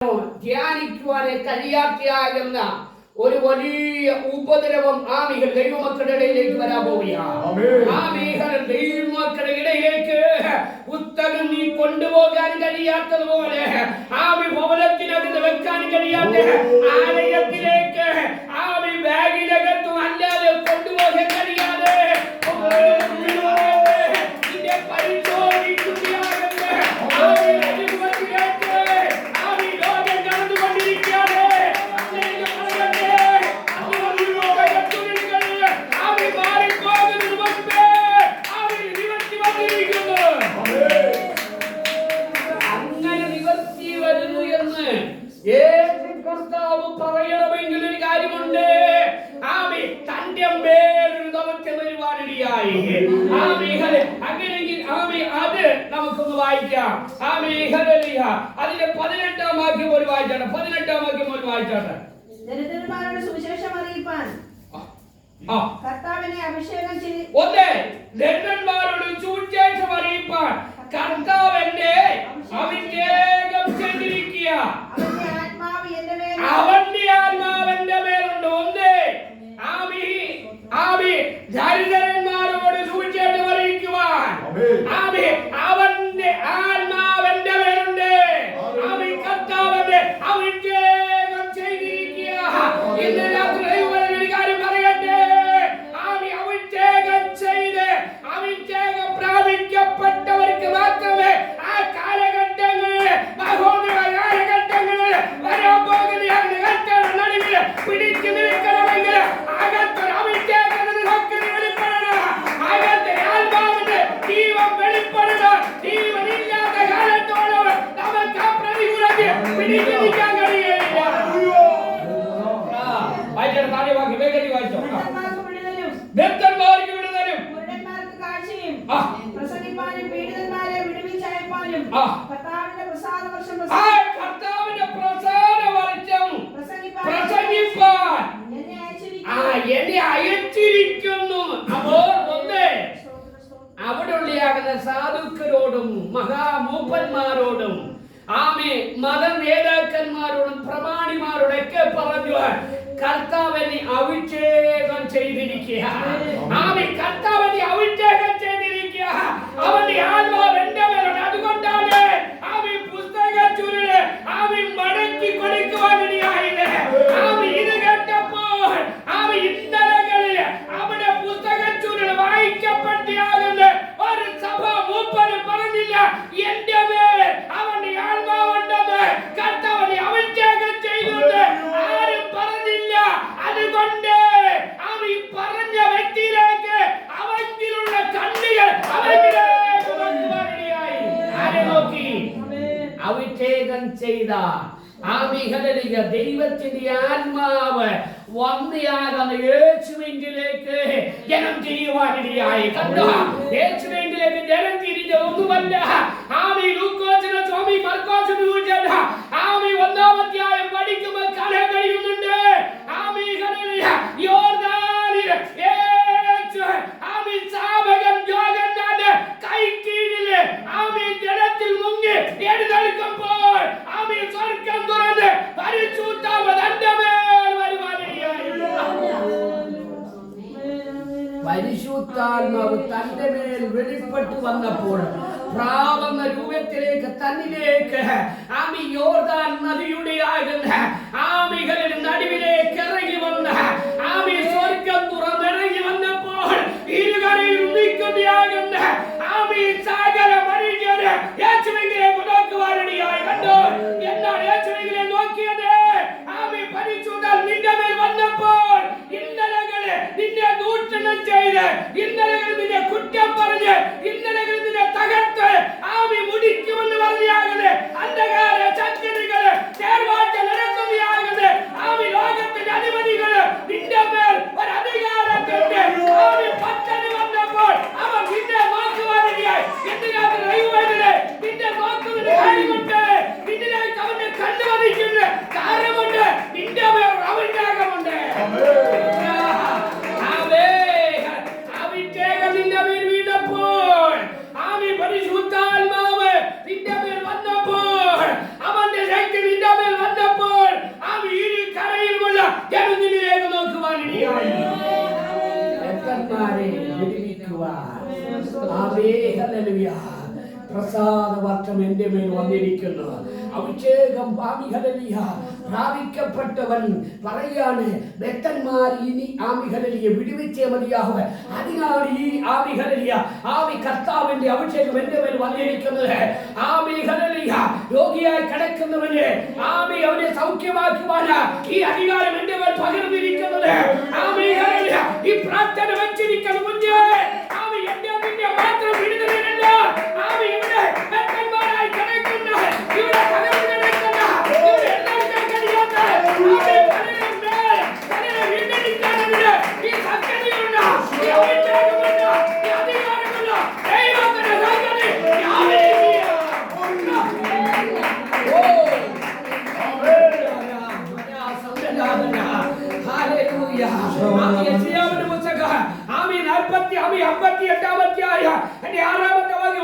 ധ്യാനിക്കുവാനെ കഴിയാത്തയാകുന്ന ഒരു വലിയ ഉപദ്രവം ആമികൾ ദൈവമക്കളുടെ ഇടയിലേക്ക് വരാൻ പോവുകയാണ്. ആമികൾ ദൈവമക്കളുടെ ഇടയിലേക്ക് പുസ്തകം നീ കൊണ്ടുപോകാൻ കഴിയാത്തതുപോലെ ആമി ഭവനത്തിനകത്ത് വെക്കാൻ കഴിയാത്ത ആലയത്തിലേക്ക് ആമി ബാഗിനകത്തും അല്ലാതെ കൊണ്ടുപോകാൻ കഴിയാതെ പറയണമെങ്കിൽ ഒരു കാര്യമുണ്ട്. ആമി തന്റെ മേലൊരു ദൗത്യം വരുവാനിടയായി. അങ്ങനെയെങ്കിൽ ആമി അത് നമുക്കൊന്ന് വായിക്കാം. ആമി ഹല്ലേലൂയ. അതിന്റെ 18-ാം വാക്യം ഒരു വായിച്ചാണ്. 18-ാം വാക്യം ഒരു വായിച്ചാണ്. ദരിദ്രന്മാരുടെ സുവിശേഷം അറിയിപ്പാൻ കർത്താവിനെ അഭിഷേകം ചെയ്തു. ദരിദ്രന്മാരോട് സുവിശേഷം അറിയിപ്പാൻ കർത്താവിനെ അഭിഷേകം ചെയ്തിരിക്കുക. അവന്റെ ആത്മാവ് എന്റെ മേലുണ്ട്. ദരിദ്രന്മാരോട് സുവിശേഷം അറിയിക്കുവാൻ അവന്റെ ആത്മാവ് എന്റെ മേലുണ്ട്. കർത്താവിനെ അഭിഷേകം ചെയ്തിരിക്കുക. ഇന്ന് രാത്രി ഒരു കാര്യം പറയട്ടെ. അഭിഷേകം ചെയ്ത് അഭിഷേകം പ്രാപിക്കപ്പെട്ടവർക്ക് മാത്രമേ ആ കാലഘട്ടങ്ങളിൽ കാലഘട്ടങ്ങളിൽ വരാൻ പോകുന്ന നടുവിൽ പിടിച്ചു നിൽക്കണമെങ്കിൽ അകത്തൊരു അഭിഷേകത്തിന് ശക്തി വെളിപ്പെടണം. അകത്തെ ആത്മാവിന്റെ ജീവൻ വെളിപ്പെടണം. ജീവനില്ലാത്ത കാലത്തോളം നമുക്ക് ആ പ്രതികൂലത്തിൽ പിടിച്ചു നിൽക്കാൻ കഴിയുകയില്ല. വായിച്ചോ, താഴെ വാക്കി വേഗത്തിൽ വായിച്ചോ. ദരിദ്രന്മാർക്ക് വിടുതലും കുരുടന്മാർക്ക് കാഴ്ചയും പ്രസംഗിപ്പാനും പീഡിതന്മാരെ വിടുവിച്ചയപ്പാനും കർത്താവിന്റെ പ്രസാദ വർഷം പ്രസംഗിപ്പാൻ എന്നെ അയച്ചിരിക്കുന്നു. അപ്പോൾ അവിടെയുള്ളയാകുന്ന സാധുക്കളോടും മഹാമൂപ്പന്മാരോടും മത നേതാക്കന്മാരോടും പ്രമാണിമാരോടൊക്കെ പറഞ്ഞു കർത്താവിനെ അഭിഷേകം ചെയ്തിരിക്കുക. കർത്താവിനെ അഭിഷേകം ചെയ്തിരിക്കുക. അവന്റെ ആത്മാവ് എന്റെ മേലുണ്ട്. അതുകൊണ്ടാണ് പുസ്തക ചുരുള് മടക്കി കൊടുക്കുവാനിടയായത്. ഇത് കേട്ടപ്പോൾ ഇന്നലകളിൽ അവിടെ പുസ്തക ചുരുള് വായിക്കപ്പെട്ടിയാകുന്ന ഒരു സഭ മൂപ്പന് പറഞ്ഞില്ല എന്റെ മേൽ അവന്റെ ആത്മാവുണ്ടെന്ന്. കർത്താവിനെ അഭിഷേകം ചെയ്തുകൊണ്ട് ആരും പറഞ്ഞില്ല. അതുകൊണ്ട് പറഞ്ഞ വ്യക്തിയിലേക്ക് അവങ്കിലുള്ള കണ്ണുകൾ അവങ്കിലേക്ക് നോക്കുവാനിടയായി. ആരെ നോക്കി? അഭിഷേകം ചെയ്ത ദൈവത്തിന്റെ ആത്മാവ് വന്നയാകുന്ന യേശുവിലേക്ക് ജനം തിരിയുവാനിടയായി. കണ്ടോ? യേശുവിലേക്ക് ജനം തിരിഞ്ഞ ഒന്നുമല്ല. ലൂക്കോസിന് സ്വാമി മർക്കോസിന് ഒന്നാം അധ്യായം പഠിക്കുമ്പോൾ കാണാൻ കഴിയുന്നുണ്ട്. യോർദാനിൽ കൈക്കീഴില് ജലത്തിൽ മുങ്ങി എഴുന്നേൽക്കുമ്പോൾ സ്വർഗ്ഗം തുറന്ന് പരിശുദ്ധാത്മാവ് തന്റെ മേൽ വരുവാനിടയായി. പരിശുദ്ധാത്മാവ് തന്റെ മേൽ വെളിപ്പെട്ടു വന്നപ്പോൾ പ്രാവന്ന രൂപത്തിലേക്ക് തന്നിലേക്ക് യോർദാൻ നദിയുടെ ആകുന്ന നടുവിലേക്ക് ഇറങ്ങി വന്ന സ്വർഗ്ഗം തുറന്നിറങ്ങി വന്നപ്പോൾ ഇരുകരയിൽ നിൽക്കുന്നയാകുന്ന സകല മനുഷ്യര് യേശുവിലേക്ക് നോക്കുവാനിടയായി. കണ്ടോ? എന്താണ് യേശുവിനെ നോക്കിയത്? പരിശുദ്ധാത്മാവ് നിന്റെ മേൽ വന്നപ്പോൾ ഇന്നലകളെ നിന്നെ ദൂഷണം ചെയ്ത്, ഇന്നലകൾ നിന്നെ കുറ്റം പറഞ്ഞ്, ഇന്നലകൾ നിന്നെ തകർത്ത് മുടിക്കുമെന്ന് പറഞ്ഞാകുന്നത് അന്ധകാര ശക്തികള് ചേർവാഴ്ച നടത്തുകയാകുന്നത് ലോകത്തിന്റെ അധിപതികള് നിന്റെ മേൽ ഒരു അധികാരത്തിന്റെ പദ്ധതി വന്നപ്പോൾ അവർ നിന്നെ നോക്കുവാനിടയായി. എന്തിനാണ് നിന്നെ നോക്കുന്നതിന് കാര്യമുണ്ട്. നിന്നിലേക്ക് അവന്റെ കണ്ടുവദിക്കുന്ന കാര്യമുണ്ട്. നിന്റെ മേൽ അഭിഷേകമുണ്ട്. അഭിഷേകം നിന്റെ മേൽ വീണപ്പോൾ പരിശുദ്ധ പ്രസാദ വർഷം എന്റെ മേൽ വന്നിരിക്കുന്നു. അഭിഷേകം ഹല്ലേലൂയ പ്രാപിക്കപ്പെട്ടവൻ പറയാണ്, ഭക്തന്മാർ ഇനി ഹല്ലേലൂയ വിടുവിച്ചേ മതിയാവുക. അതിനാണ് ഈ ഹല്ലേലൂയ കർത്താവിന്റെ അഭിഷേകം എന്റെ മേൽ വന്നിരിക്കുന്നത്. ഹല്ലേലൂയ രോഗിയായി കിടക്കുന്നവന് അവനെ സൗഖ്യമാക്കുവാൻ ഈ അധികാരം എന്റെ മേൽ പകർന്നിരിക്കുന്നത്. ഹല്ലേലൂയ ഈ പ്രാർത്ഥന വെച്ചിരിക്കുന്ന മുന്നേ എന്റെ മാത്രം വിടുതലല്ല. ഇവിടെ ഭക്തന്മാരായി കിടക്കുന്ന ഇവിടെ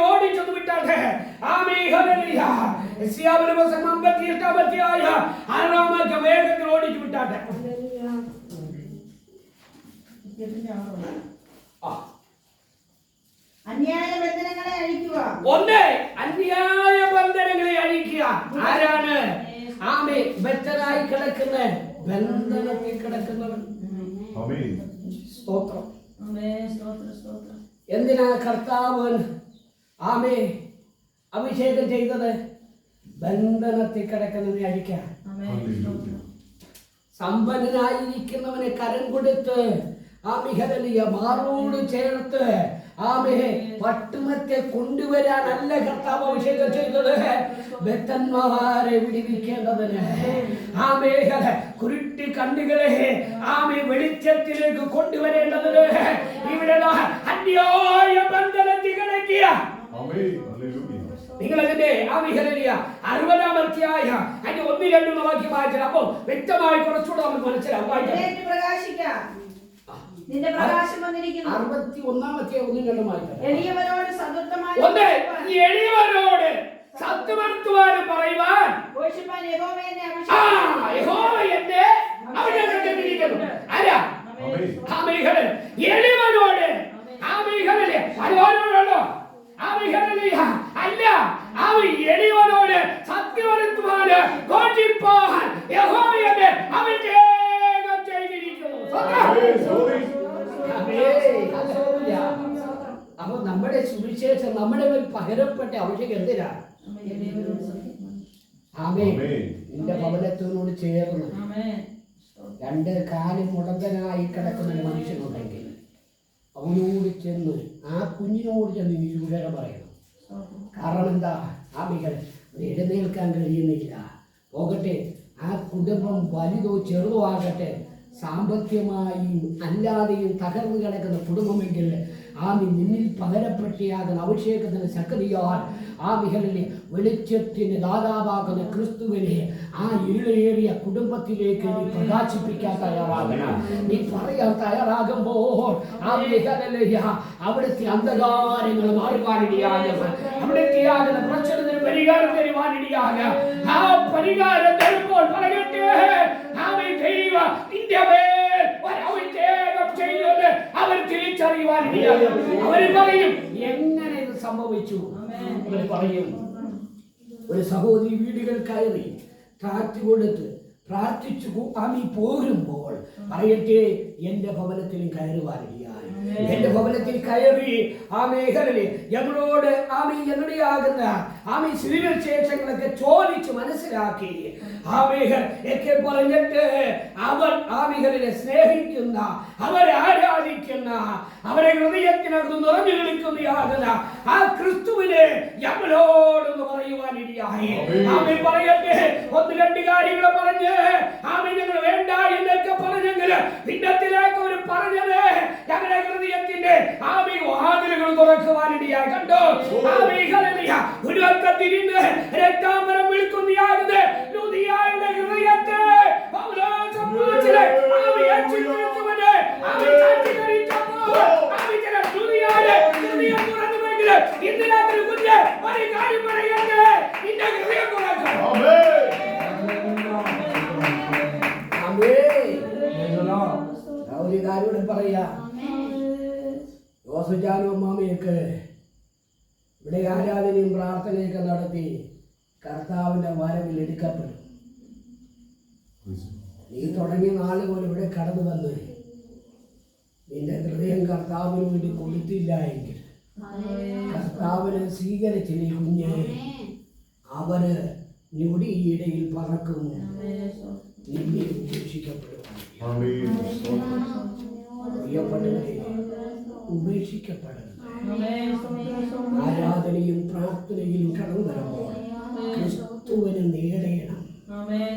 ഓടിച്ചൊന്നു വിട്ടാട്ടെ. വേഗത്തിൽ ഓടിച്ചു വിട്ടാട്ടെ. അന്യായ ബന്ധനങ്ങളെ അഴിക്കുക. ഒന്ന്, അന്യായ ബന്ധനങ്ങളെ അഴിക്കുക. ആരാണ്? ബദ്ധനായി കിടക്കുന്ന ബന്ധനത്തിൽ കിടക്കുന്നവൻ. സ്തോത്രം. എന്തിനാ കർത്താവ് അഭിഷേകം ചെയ്തത്? ബന്ധനത്തിൽ കിടക്കുന്നവനെ അഴിക്കാൻ. സമ്പന്നനായിരിക്കുന്നവനെ കരം കൊടുത്ത് മാറോട് ചേർത്ത് പട്ടുമത്തെ കൊണ്ടുവരാനല്ല കർത്താവ് അഭിഷേകം ചെയ്തത്, ബദ്ധന്മാരെ വിടുവിക്കേണ്ടതിന്. കുരുട്ടി കണ്ണുകളെ വെളിച്ചത്തിലേക്ക് കൊണ്ടുവരേണ്ടതിന്. ഇവിടെ അന്യായ ബന്ധനത്തിൽ കിടക്കിയ നിങ്ങളതിന്റെ 60-ാം അധ്യായം അതിന്റെ 1-2 വാക്യം വായിച്ചാൽ അപ്പോ വ്യക്തമായി കുറച്ചുകൂടെ നമുക്ക് മനസ്സിലാവും. നിന്റെ പ്രകാശം വന്നിരിക്കുന്നു. 61-ാം അധ്യായം 1-2 വായിച്ചാൽ എളിയവരോട് സത്വർത്തമാനം പറയുവാൻ യഹോവ എന്നെ അഭിഷേകിച്ചിരിക്കുന്നു. ആരാ? എളിയവനോട് അല്ല, എളിയവനോട് സത്യവർത്തമാനം ഘോഷിപ്പാൻ യഹോവ എന്നെ അഭിഷേകം ചെയ്തിരിക്കുന്നു. അപ്പൊ നമ്മുടെ സുവിശേഷം നമ്മുടെ മേൽ പകരപ്പെട്ട അഭിഷേകം എന്തിനാ? നിന്റെ ഭവനത്തിനോട് ചേർന്ന് 2 കാലും മുടന്തനായി കിടക്കുന്ന ഒരു മനുഷ്യനുണ്ടെങ്കിൽ അവനോട് ചെന്ന് കുഞ്ഞിനോട് ചെന്ന് നീ വിവരം പറയണം. കാരണം എന്താ? എഴുന്നേൽക്കാൻ കഴിയുന്നില്ല. പോകട്ടെ, കുടുംബം വലുതോ ചെറുതോ ആകട്ടെ, സാമ്പത്തികമായും അല്ലാതെയും തകർന്നു കിടക്കുന്ന കുടുംബമെങ്കിൽ നിന്നിൽ പകരപ്പെട്ടിയാകുന്ന അഭിഷേകത്തിന് ശക്തിയാൽ വെളിച്ചത്തിന് ദാതാവാകുന്ന ക്രിസ്തുവിനെ ഇരുളേറിയ കുടുംബത്തിലേക്ക് നീ പ്രകാശിപ്പിക്കാൻ തയ്യാറാകണം. നീ പറയാൻ തയ്യാറാകുമ്പോൾ അവിടുത്തെ അന്ധകാരങ്ങൾ മാറുവാനിടയാകും. അവിടുത്തെ പ്രശ്നത്തിന് പരിഹാരം തരുവാനിടയാകും. ആ പരിഹാരം തരുമ്പോൾ പറയട്ടെ, അവർ തിരിച്ചറിയുവാനിടയാകും. അവർ പറയും, എങ്ങനെ ഇത് സംഭവിച്ചു? അവർ പറയും, ഒരു സഹോദരി വീടുകൾ കയറി കാറ്റ് കൊടുത്ത് പ്രാർത്ഥിച്ചു പോരുമ്പോൾ പറയട്ടെ, എന്റെ ഭവനത്തിലും കയറുവാനിടയായി. എന്റെ ഭവനത്തിൽ കയറി ഞങ്ങളോട് ഞങ്ങളുടെയാകുന്ന സ്ഥിതിവിശേഷങ്ങളൊക്കെ ചോദിച്ച് മനസ്സിലാക്കി ഒക്കെ പറഞ്ഞിട്ട് അവർ സ്നേഹിക്കുന്ന, അവരെ ആരാധിക്കുന്ന, അവരെ ഹൃദയത്തിനകത്ത് നിറഞ്ഞു നിൽക്കുന്നയാകുന്ന ആ ക്രിസ്തുവിനെ ഞങ്ങളോടൊന്ന് പറയുവാനിടയായി. പറയട്ടെ, 1-2 കാര്യങ്ങൾ പറഞ്ഞ് ഞങ്ങൾ വേണ്ട എന്നൊക്കെ പറഞ്ഞെങ്കിൽ ഭിന്നത്തിലേക്ക് അവർ പറഞ്ഞത് ഞങ്ങളുടെ ഹൃദയത്തിന്റെ വാതിലുകൾ തുറക്കുവാനിടയായി. കണ്ടോ? ഒരു തിരിഞ്ഞ് രക്താമരം വിളിക്കുന്നയാകുന്നത് ലുദിയായുടെ ഹൃദയത്തെ ഒരു കാര്യം പറയാ, യോസജാനും അമ്മാമയൊക്കെ ഇവിടെ ആരാധനയും പ്രാർത്ഥനയൊക്കെ നടത്തി കർത്താവിൻ്റെ വരവിൽ എടുക്കപ്പെടും. നീ തുടങ്ങിയ നാൾ പോലെ ഇവിടെ കടന്നു വന്ന് നിന്റെ ഹൃദയം കർത്താവിന് വേണ്ടി കൊടുത്തില്ല എങ്കിൽ, കർത്താവിനെ സ്വീകരിച്ചില്ല കുഞ്ഞെ, അവര് ഞൊടിയിടയിൽ പറക്കും, നിന്നെ ഉപേക്ഷിക്കപ്പെടും. പ്രിയപ്പെട്ടവരെ, ഉപേക്ഷിക്കപ്പെടരുത്. ആരാധനയും പ്രാർത്ഥനയിലും കടന്നു വരുമ്പോൾ ക്രിസ്തുവിനെ നേടണം.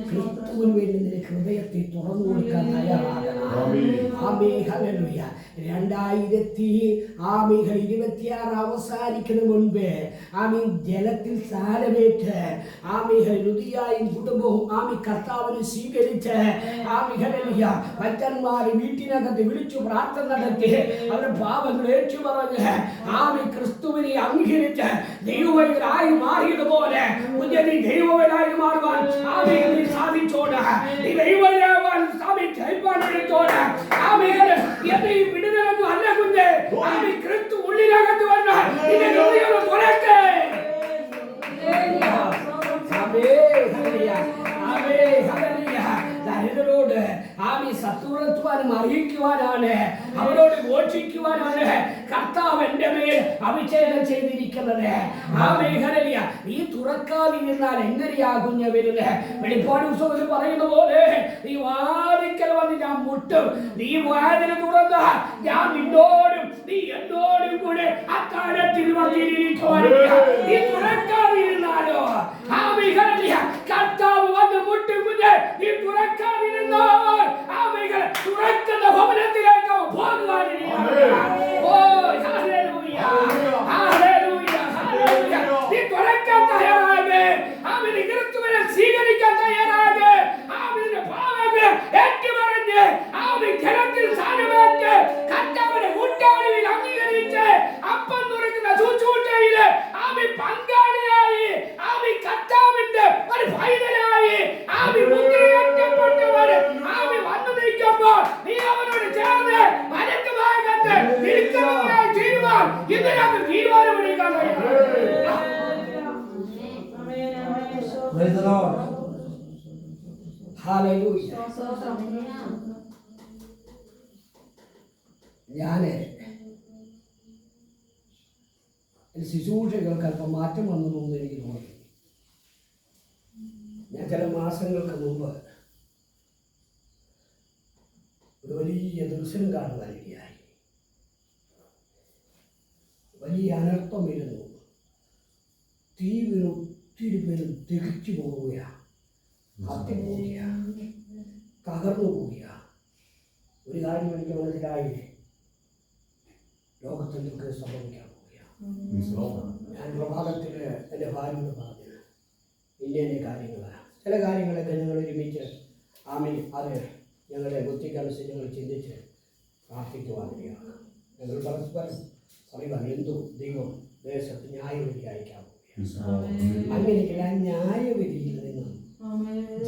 ക്രിസ്തുവിന് വേണ്ടി നിന്റെ ഹൃദയത്തെ തുറന്നു കൊടുക്കാൻ തയ്യാറാകണം. 2026 അവസാനിക്കുന്ന മുൻപ് ജലത്തിൽ സാരമേറ്റ് ലുദിയായും കുടുംബവും കർത്താവിനെ സ്വീകരിച്ച് ഭക്തന്മാരെ വീട്ടിനകത്ത് വിളിച്ചു പ്രാർത്ഥന നടത്തി അവരുടെ പാപങ്ങൾ ഏറ്റു പറഞ്ഞ് ക്രിസ്തുവിനെ അംഗീകരിച്ച് ദൈവവൈദ്യരായി മാറിയതുപോലെ ദൈവവൈദ്യരായി മാറുവാൻ നീ സാധിച്ചോട്. നീ ദൈവവൈദ്യരാവാൻ എടുത്തോട്. വിടുതലൊന്നും അല്ല കുഞ്ഞെ, ക്രിസ്തു ഉള്ളിനകത്ത് വന്നാൽ തുറക്കേ. ദരിദ്രരോട് സത്വത്വാനും അറിയിക്കുവാനാണ്, അവരോട് ഘോഷിക്കുവാനാണ് കർത്താവ് എന്റെ മേൽ അഭിഷേകം ചെയ്തിരിക്കുന്നത്. നീ തുറക്കാതിരുന്നാൽ എങ്ങനെയാകുഞ്ഞ വരുന്നത്? വെളിപ്പാട് പുസ്തകത്തിൽ പറയുന്ന പോലെ നീ വാതിക്കൽ വന്ന് ഞാൻ മുട്ടും, നീ വാതിൽ തുറന്നാൽ ഞാൻ നിന്നോടും നീ എന്നോടും കൂടെ അക്കാലത്തിൽ വന്നിരിക്കുവാനില്ല. നീ തുറക്കാതിരുന്നാലോ കർത്താവ് വന്ന് മുട്ടും കുഞ്ഞ്. നീ തുറക്കാതിരുന്നാൽ തുറക്കുന്ന ഭവനത്തിലേക്ക് പോകുവാനില്ല. നീ തുറക്കാൻ തയ്യാറാകെ, അവന് ക്രിസ്തുവിനെ സ്വീകരിക്കാൻ തയ്യാറാകെ, അവന്റെ പാവങ്ങൾ ഏറ്റുപറഞ്ഞ് ജനത്തിൽ സ്ഥാനമേറ്റ് കർത്താവിനെ കൂട്ടാളിയിൽ അംഗീകരിച്ച് അപ്പം തുറക്കുന്ന ശുശ്രൂഷയില് പങ്കാളിയായി കർത്താവിന്റെ ഒരു പൈതലായി മുദ്രയേറ്റപ്പെട്ടവർ വന്നു നിൽക്കുമ്പോൾ നീ അവനോട് ചേർന്ന് വലത്ത് ഭാഗത്ത് നിൽക്കുന്നവരായി തീരുവാൻ ഇതിനകത്ത് തീരുമാനമെടുക്കാൻ ഞാന് ശുശ്രൂഷകൾക്ക് അല്പം മാറ്റം വന്നതെന്ന് എനിക്ക് തോന്നി. ഞാൻ ചില മാസങ്ങൾക്ക് മുമ്പ് ഒരു വലിയ ദർശനം കാണുവാനിടയായി. വലിയ അനർത്ഥം വരുന്നു. തീവിന് ഒത്തിരി പേരും തികച്ചു പോവുകയാണ്, കത്തിപ്പോവുകയാണ്, തകർന്നു പോവുകയാണ്. ഒരു കാര്യം എനിക്ക് മനസ്സിലായി, ലോകത്തിലൊക്കെ സംഭവിക്കാൻ പോവുകയാണ്. ഞാൻ പ്രഭാതത്തിൽ എൻ്റെ ഭാര്യയോട് പറഞ്ഞു, ഇന്ന കാര്യങ്ങളാണ്, ചില കാര്യങ്ങളൊക്കെ ഞങ്ങൾ ഒരുമിച്ച് അത് ഞങ്ങളുടെ ബുദ്ധിക്കനുസരിച്ച് ഞങ്ങൾ ചിന്തിച്ച് പ്രാർത്ഥിക്കുവാനിടയാണ്. ഞങ്ങൾ പരസ്പരം പറയുവാൻ എന്തോ ദൈവം ദേശത്ത് ന്യായവിധി അയക്കാൻ പോവുകയാണ്. അങ്ങനെയുള്ള ന്യായവിധിയിൽ നിന്നും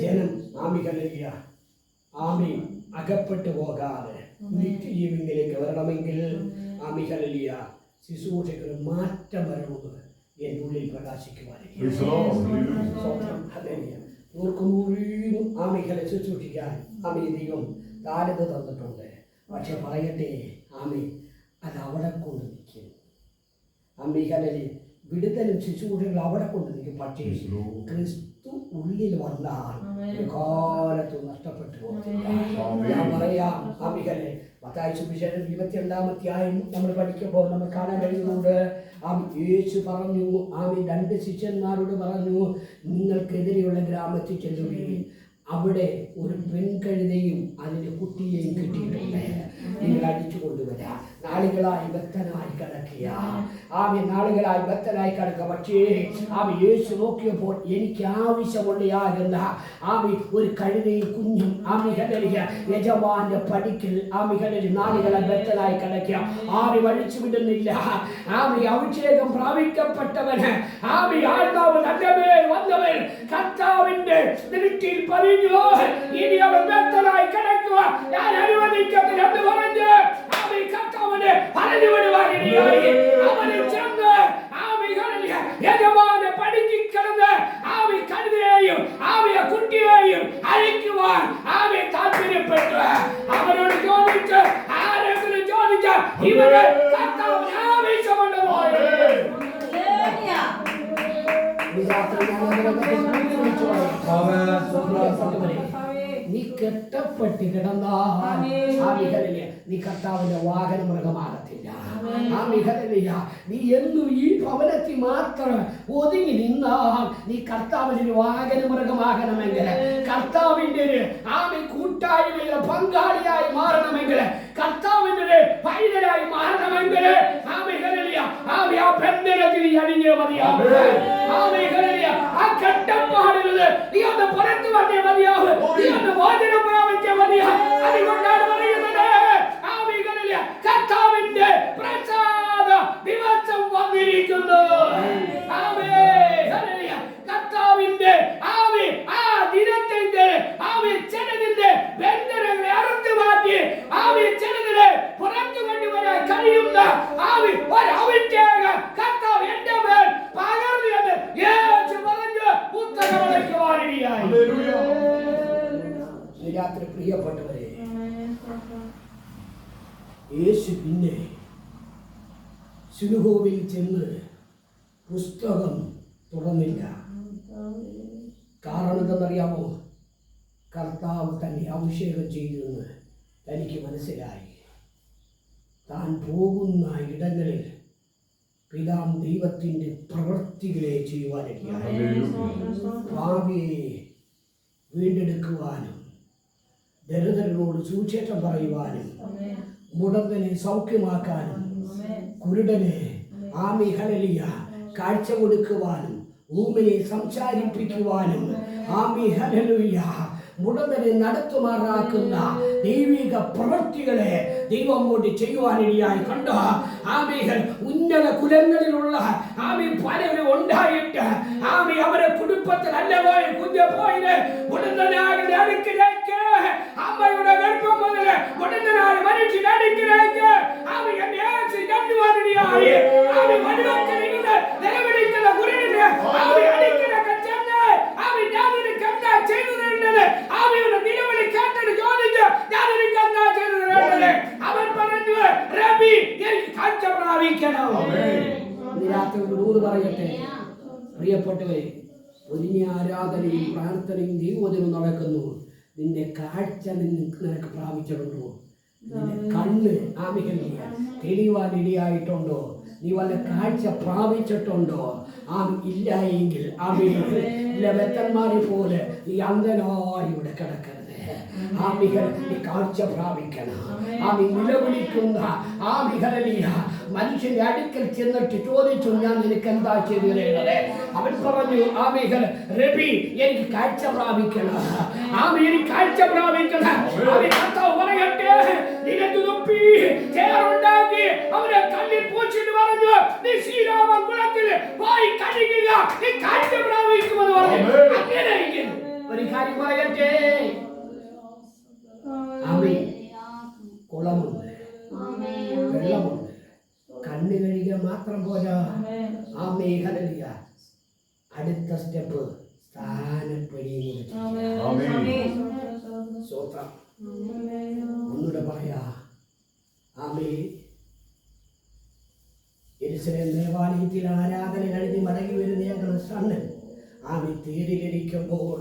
ജനം അകപ്പെട്ടു പോകാതെ നിത്യജീവനിലേക്ക് വരണമെങ്കിൽ ശുശ്രൂഷകൾ മാറ്റം വരണമെന്ന് എൻ്റെ ഉള്ളിൽ പ്രകാശിക്കുവാനില്ല. ശുശ്രൂഷിക്കാൻ ദൈവം താരത തന്നിട്ടുണ്ട്. പക്ഷെ പറയട്ടെ, അത് അവിടെ കൊണ്ട് നിൽക്കും. വിടുതലും ശുശ്രൂഷകൾ അവിടെ കൊണ്ട് നിൽക്കും. പക്ഷേ ക്രിസ്തു ഉള്ളിൽ വന്നാൽ കാലത്ത് നഷ്ടപ്പെട്ടു പോകില്ല. ഞാൻ പറയാം, മത്തായി സുവിശേഷം 22-ാം നമ്മൾ പഠിക്കുമ്പോൾ നമ്മൾ കാണാൻ കഴിയുന്നുണ്ട്. യേശു പറഞ്ഞു, 2 ശിഷ്യന്മാരോട് പറഞ്ഞു, നിങ്ങൾക്കെതിരെയുള്ള ഗ്രാമത്തിൽ ചെല്ലുകയും അവിടെ ഒരു പെൺകഴുതയും അതിൻ്റെ കുട്ടിയെയും കിട്ടിയിട്ടുണ്ട്, നിങ്ങൾ അടിച്ചു കൊണ്ടുവരാം. നാളുകളായി ബദ്ധനായി കിടക്കുക, നാളുകളായി ബദ്ധനായി കിടക്കുക. പക്ഷേ യേശു നോക്കിയപ്പോൾ എനിക്ക് ആവശ്യമുള്ളയാകുന്ന ഒരു കഴുതയും കുഞ്ഞും യജമാന്റെ പടിക്കൽ നാളുകളെ ബദ്ധനായി കിടക്കുക. വഴിച്ചു വിടുന്നില്ല. അഭിഷേകം പ്രാപിക്കപ്പെട്ടവന് ആത്മാവ് തന്റെ മേൽ വന്നവൻ കർത്താവിന്റെ ദൃഷ്ടിയിൽ പറഞ്ഞു, ഇനി അവൻ ബദ്ധനായി കിടക്കുക ഞാൻ അനുവദിക്കത്തില്ല എന്ന് പറഞ്ഞ് കർത്താവിനെ പറഞ്ഞു വിടുവാനിടയായി. അവനെ ചെന്ന് പ്രിയപ്പെട്ടവരെ, നീ കെട്ടപ്പെട്ട് കിടന്നാൽ നീ കർത്താവിന്റെ വാഹന മൃഗമാകത്തില്ല. നീ എന്നും ഈ ഭവനത്തിൽ മാത്രം ഒതുങ്ങി നിന്നാൽ നീ കർത്താവിന്റെ വാഹന മൃഗമാകണമെങ്കിൽ, കർത്താവിന്റെ കൂട്ടായ്മയിലെ പങ്കാളിയായി മാറണമെങ്കിൽ, കർത്താവിന്റെ പൈതലായി മാറണമെങ്കിൽ ആ ബന്ധനത്തിൽ അണിഞ്ഞേ മതിയാവും. ആ കെട്ടപ്പാടിൽ നീ ഒന്ന് പുറത്തു വന്നേ മതിയാവും. നീ ഒന്ന് മോചനം പ്രാപിച്ചേ മതിയാവും. അതുകൊണ്ടാണ് പറയുന്നത് കർത്താവിന്റെ പ്രസാദ ദിവസം വന്നിരിക്കുന്നു. കർത്താവിന്റെ ആ ദിനത്തിന്റെ ജനത്തിന്റെ ബന്ധനങ്ങളെ അറുത്തു മാറ്റി ജനങ്ങളെ പുറത്തു കൊണ്ടുവരാൻ കഴിയുന്ന ഒരഭിഷേക കർത്താവ് എന്റെ മേൽ പകർന്നു എന്ന് യേശു പറഞ്ഞു പുസ്തകമടയ്ക്കുവാനിടയായി. രാത്രി പ്രിയപ്പെട്ടവരെ, യേശു പിന്നെ സിനഗോഗിൽ ചെന്ന് പുസ്തകം തുറന്നില്ല. കാരണം എന്തെന്നറിയാമോ? കർത്താവ് തന്നെ അഭിഷേകം ചെയ്തെന്ന് തനിക്ക് മനസ്സിലായി. താൻ പോകുന്ന ഇടങ്ങളിൽ പിതാം ദൈവത്തിൻ്റെ പ്രവൃത്തികളെ ചെയ്യുവാനിടയായി. ഭാവിയെ വീണ്ടെടുക്കുവാനും ദരിദ്രരോട് സുവിശേഷം പറയുവാനും മുടന്തനെ സൗഖ്യമാക്കാനും കുരുടനെ കാഴ്ച കൊടുക്കുവാനും ഊമിനെ സംസാരിപ്പിക്കുവാനും മുടന്തനെ നടത്തുമാറാക്കുന്ന ദൈവിക പ്രവൃത്തികളെ ദൈവം കൊണ്ട് ചെയ്യുവാനിടയായി. കണ്ടോ? ഉന്നത കുലങ്ങളിലുള്ള പലരും ഉണ്ടായിട്ട് അവരെ കുടുംബത്തിൽ അല്ല പോയി കുഞ്ഞ് പോയത് മുടന്തനാകുന്ന അടുക്കിലേക്ക്, അമ്മയുടെ ഗർഭം മുതൽ മുടന്തനായ മനുഷ്യന്റെ അടുക്കിലേക്ക് നിലവിളിക്കുന്ന കുരുടിന് അടുക്കിലൊക്കെ ചെന്ന് എന്താ ചെയ്തത് നിലവിളി കേട്ടത് ചോദിച്ചു. എന്താ ചെയ്തത്? അവൻ പറഞ്ഞു, റബി എനിക്ക് കാഴ്ച പ്രാപിക്കണം. പറയട്ടെ പ്രിയപ്പെട്ടവരെ, ഒരിഞ്ഞ ആരാധനയും പ്രാർത്ഥനയും ദൈവവചനവും നടക്കുന്നു. നിന്റെ കാഴ്ച നിനക്ക് പ്രാപിച്ചിട്ടുണ്ടോ? നിന്റെ കണ്ണ് തെളിവാനിടയായിട്ടുണ്ടോ? നീ വല്ല കാഴ്ച പ്രാപിച്ചിട്ടുണ്ടോ? ഇല്ല എങ്കിൽ വെത്തന്മാരെ പോലെ നീ അന്ധനായി ഇവിടെ കിടക്കരുത്. നീ കാഴ്ച പ്രാപിക്കണം. നിലവിളിക്കുന്ന മനുഷ്യന്റെ അടുക്കൽ ചെന്നിട്ട് ചോദിച്ചു, ഞാൻ നിനക്ക് എന്താ ചെയ്തു തരേണ്ടത്? അവൻ പറഞ്ഞു, റബി എനിക്ക് കാഴ്ച പ്രാപിക്കണം. എനിക്ക് കാഴ്ച പ്രാപിക്കണം. കർത്താവ് പറയട്ടെ, നിനക്ക് തൊപ്പി ചേറുണ്ടാക്കി അവരെ കല്ലിൽ പൂച്ചിട്ട് പറഞ്ഞു, നീ ശ്രീരാമൻ കുളത്തിൽ പോയി കഴുകുക, നീ കാഴ്ച പ്രാപിക്കുമെന്ന് പറഞ്ഞു. അങ്ങനെയെങ്കിൽ ഒരു കാര്യം പറയട്ടെ, കുളമുണ്ട്, വെള്ളമുണ്ട്, കണ്ണ് കഴുകിയ മാത്രം പോരാ. അടുത്ത സ്റ്റെപ്പ് ഒന്നുകൂടെ പറയാ. യെരൂശലേം ദേവാലയത്തിൽ ആരാധന കഴിഞ്ഞ് മടങ്ങി വരുന്ന ഞങ്ങളുടെ സണ്ണൻ തേരിലിരിക്കുമ്പോൾ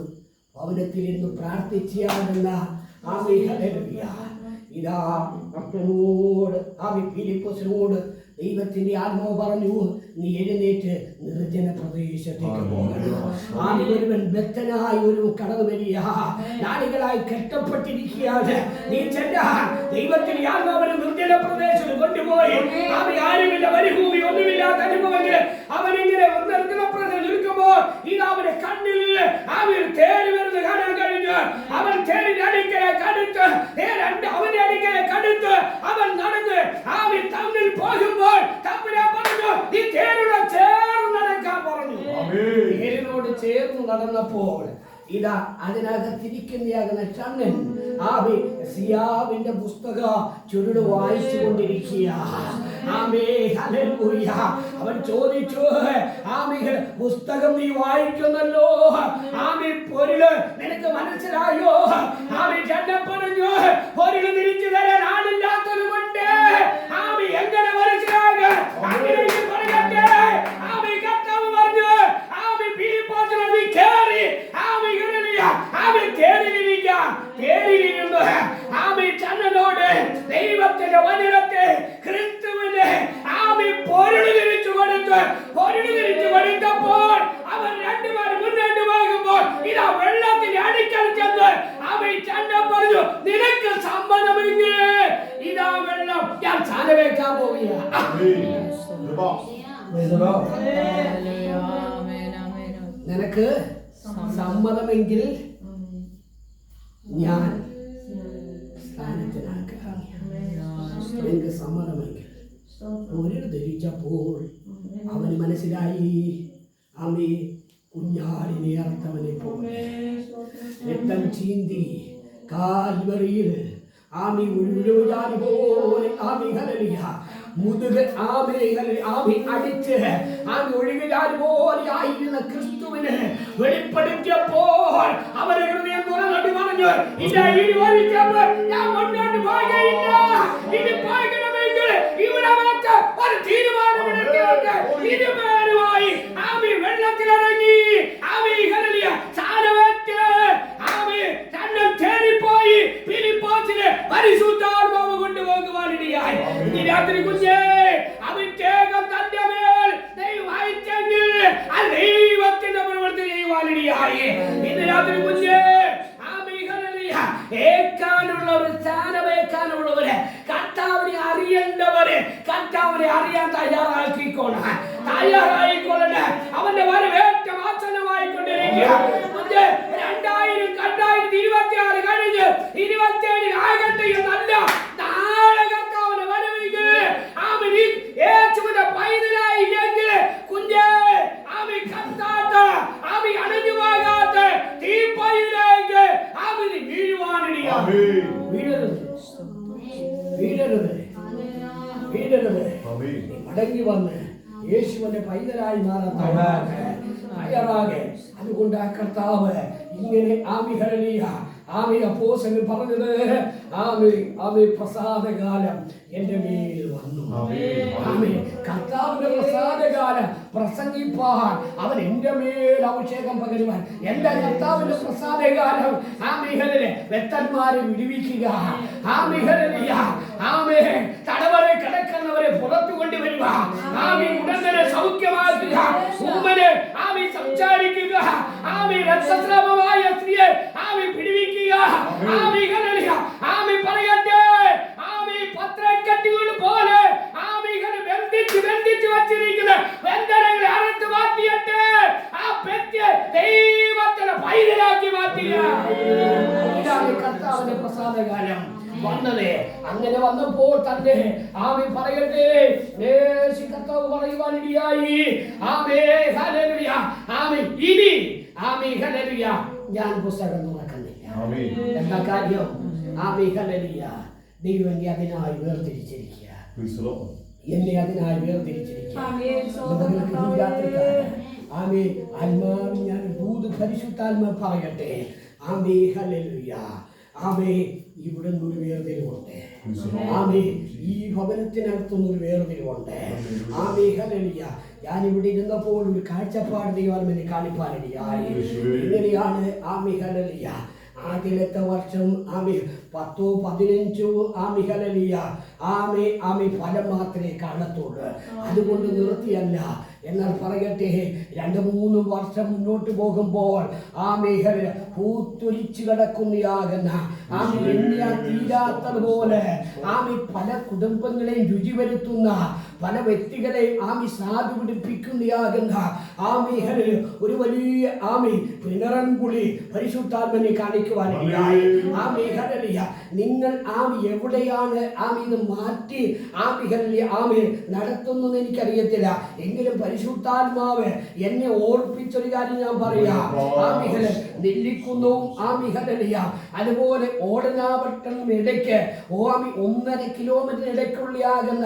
ഭവനത്തിൽ ഇന്ന് പ്രാർത്ഥിച്ചാകുന്ന ഇതാ ഭക്തനോട് ഫിലിപ്പോസിനോട് ദൈവത്തിന്റെ ആത്മാവ് പറഞ്ഞു, നീ എഴുന്നേറ്റ് നിർജ്ജന പ്രദേശത്തേക്ക് പോകണം. ഒരുവൻ ഭക്തനായി ഒരു കടന്നു വരിക, നാളുകളായി കെട്ടപ്പെട്ടിരിക്കുകയാണ്. നീ ചെല്ലാൻ ദൈവത്തിന്റെ ആത്മാവിനെ നിർജ്ജന പ്രദേശത്ത് കൊണ്ടുപോയി. ആരുമില്ല, മരുഭൂമി ഒന്നുമില്ലാത്ത അനുഭവങ്ങൾ അവനിങ്ങനെ നിർജ്ജന പ്രദേശത്ത് നിൽക്കുമ്പോൾ ഇത് അവന്റെ കണ്ണിൽ തേടി വരുന്നത് കാണാൻ കഴിഞ്ഞു. അവൻ തേടിന്റെ അടുക്കലെ കടുത്ത് അവന്റെ അടുക്കലെ കടുത്ത് അവൻ നടന്ന് തമ്മിൽ പോകുമ്പോൾ പറഞ്ഞു, നീ തേരിനോട് ചേർന്ന് നടക്കാൻ പറഞ്ഞു. തേരിനോട് ചേർന്ന് നടന്നപ്പോൾ ഇതാ അതിനകത്തിരിക്കുന്നയാകുന്ന ഷണ്ണൻ സിയാവിന്റെ പുസ്തക ചുരുട് വായിച്ചു കൊണ്ടിരിക്കുക. അവൻ ചോദിച്ചു, പുസ്തകം നീ വായിക്കുന്നല്ലോ, പൊരുള് നിനക്ക് മനസ്സിലായോ? ഷണ്ണൻ പറഞ്ഞു, പൊരുള് തിരിച്ചു തരാൻ ആളില്ലാത്തത് കൊണ്ട് എങ്ങനെ മനസ്സിലാകുക? അങ്ങനെ പറയട്ടെ. കർത്താവ് പറഞ്ഞു, തേരിലിരുന്ന് ആമി ചന്നനോട് ദൈവത്തിന്റെ വചനത്തെ ക്രിസ്തുവിനെ ആമി പൊരുള് തിരിച്ചു കൊടുത്തപ്പോൾ അവർ രണ്ടുപേരും മുന്നോട്ട് പോകുമ്പോൾ ഇതാ വെള്ളത്തിന്റെ അടിക്കൽ ചെന്ന് ആമി ചന്നം പറഞ്ഞു, നിനക്ക് സമ്മതമെങ്കിൽ ഇതാ വെള്ളം, ഞാൻ ചാന വെക്കാൻ പോവുകയാണ്. നിനക്ക് സമ്മതമെങ്കിൽ ഞാൻ സ്ഥാനത്തിനാക്കാം. എനിക്ക് സമ്മതമെങ്കിൽ ഒരു ധരിച്ചപ്പോൾ അവന് മനസ്സിലായി ആമി കുഞ്ഞാടിനെ അർത്ഥവനെ പോലെ രക്തം ചീന്തി കാൽവറിയിൽ ആമി ഒഴുകുജാതി പോലെ ആമി ഹല്ലേലൂയ മുതുക് ആമി അടിച്ച് ആമി ഒഴുകുജാതി പോലെ ആയിരുന്ന ക്രിസ്തുവിനെ വെളിപ്പെടുത്തിയപ്പോൾ അവരെ ഹൃദയം തുറന്നു പറഞ്ഞു, ഇതാ ഇനി ഒരിക്കലും ഞാൻ മുന്നോട്ട് പോകുകയില്ല. ഇനി പോകണമെങ്കിൽ ഇവിടെ വെച്ച് ഒരു തീരുമാനമെടുത്തിട്ട് ഇരുവരുമായി ആമി വെള്ളത്തിലിറങ്ങി ആമി ഹല്ലേലൂയ ചാരവേറ്റ് ആമി തന്നെ തേടിപ്പോയി ഫിലിപ്പോസിനെ പരിശുദ്ധാത്മാവ് കൊണ്ടുപോകുവാനിടയായി. ഈ രാത്രി കുഞ്ഞേ അഭിഷേകം തന്റെ മേൽ ദൈവം അയച്ചെങ്കിൽ ആ ദൈവത്തിന്റെ പ്രവൃത്തി ചെയ്യുവാനിടയായി. ഇന്ന് രാത്രി കുഞ്ഞേ ഏക്കാനുള്ളവര് സ്ഥാനമേക്കാനുള്ളവര് കർത്താവിനെ അറിയേണ്ടവര് കർത്താവിനെ അറിയാൻ തയ്യാറാക്കിക്കോണം. അവന്റെ വരവേറ്റം ആസന്നമായിക്കൊണ്ടിരിക്കുക. 2026 കഴിഞ്ഞ് 27 ആകട്ടെ എന്നല്ല, നാളെ കർത്താവിനെ വരവെങ്കിൽ യേശുവിന്റെ പൈതലായില്ലെങ്കിൽ കുഞ്ഞേ ആമി കത്താത്ത ആമി അണഞ്ഞു പോകാത്ത തീപ്പയിലേക്ക് ആമി വീഴുവാനിടയാണ്. വീഴരുത്. മടങ്ങി വന്ന് യേശുവിന്റെ പൈതലായി മാറാൻ തയ്യാറാകെ. അതുകൊണ്ട് ആ കർത്താവ് ഇങ്ങനെ ആമി ഹല്ലേലൂയ ആമി അപ്പോസ്തലൻ പറഞ്ഞത് ആമി പ്രസാദകാലം എന്റെ മേൽ വന്നു. ആമി കർത്താവിന്റെ പ്രസാദകാലം പ്രസംഗിപ്പാൻ അവൻ എന്റെ മേൽ അഭിഷേകം പകരുവാൻ. എന്റെ കർത്താവിന്റെ പ്രസാദകാലം ആമി ഹല്ലേലൂയ വ്യക്തന്മാരെ വിടുവിക്കുക. ആമി ഹല്ലേലൂയ ആമി തടവരെ കിടക്കുന്നവരെ പുറത്തു കൊണ്ടുവരിക. ആമി ഉടനെ സൗഖ്യമാക്കുക. ഊമനെ ആമി സംസാരിക്കുക. ആമി രക്തസ്രാവമായ സ്ത്രീയെ ആമി പിടിവിക്കുക. ആമി ഹല്ലേലൂയ ആമി പറയട്ടെ ആമി പത്രക്കട്ടികൾ പോലെ ആമികളെ ബന്ധിച്ച് വച്ചിരിക്കുന്ന ബന്ധനങ്ങളെ അറുത്ത് മാറ്റിയിട്ട് ആ വ്യക്തിയെ ദൈവത്തിന്റെ പൈതലാക്കി മാറ്റുക. ഇതാണ് കർത്താവിന്റെ പ്രസാദകാലം വന്നത്. അങ്ങനെ വന്നപ്പോൾ തന്നെ ആമി പറയട്ടെ കർത്താവ് പറയുവാനിടയായി ആമേ ഹല്ലേലൂയ ആമി ഇനി ആമി ഹല്ലേലൂയ ഞാൻ പുസ്തകം തുറക്കുന്നില്ല. എന്താ കാര്യം? ആമി ഹല്ലേലൂയ ദൈവം എന്നെ അതിനായി വേർതിരിച്ചിരിക്കുക. എന്നെ അതിനായി വേർതിരിച്ചിരിക്കുക. ആമേ ആത്മാവിൽ ഞാൻ പരിശുദ്ധാത്മ പറയട്ടെ ആമേ ഹല്ലേലൂയ ആമേ ഇവിടെ ഒരു വേർതിരിവുണ്ട്. ആമേ ഈ ഭവനത്തിനകത്തുനിന്നൊരു വേർതിരിവുണ്ട്. ആമേ ഹല്ലേലൂയ ഞാനിവിടെ ഇരുന്നപ്പോൾ ഒരു കാഴ്ചപ്പാട് ദൈവം എന്നെ കാണിപ്പാനിടയായി. ഇങ്ങനെയാണ് ആമേ ഹല്ലേലൂയ ആദ്യത്തെ വർഷം ആമി 10-15 ആമി ഹല്ലേലൂയ ആമി ഫലം മാത്രമേ കാണത്തുള്ളൂ. അതുകൊണ്ട് നിർത്തിയല്ല. എന്നാൽ പറയട്ടെ 2-3 വർഷം മുന്നോട്ട് പോകുമ്പോൾ ആമി ഹല്ലേലൂയ പൂത്തൊലിച്ചു കിടക്കുന്നയാകുന്ന ആമി എണ്ണിയാൽ തീരാത്തതുപോലെ ആമി പല കുടുംബങ്ങളെയും രുചി വരുത്തുന്ന പല വ്യക്തികളെയും ആമി സാധു പിടിപ്പിക്കുന്നയാകുന്ന ആമി ഹല്ലേലൂയ ഒരു വലിയ ആമി പിണറൻകുളി പരിശുദ്ധാത്മനെ കാണിക്കുവാനിടയായി. ആമി ഹല്ലേലൂയ നിങ്ങൾ ആമി എവിടെയാണ് ആമി ഇത് മാറ്റി ആമി ഹല്ലേലൂയ ആമി നടത്തുന്നത് എനിക്കറിയത്തില്ല. എങ്കിലും പരിശുദ്ധാത്മാവ് എന്നെ ഓർപ്പിച്ചൊരു കാര്യം ഞാൻ പറയാം. ആമി ഹല്ലേലൂയ നെല്ലിക്കുന്നവും ആമി ഹല്ലേലൂയ അതുപോലെ ഓടനാവട്ടം ഇടയ്ക്ക് ആമി 1.5 കിലോമീറ്റർ ഇടയ്ക്കുള്ളിയാകുന്ന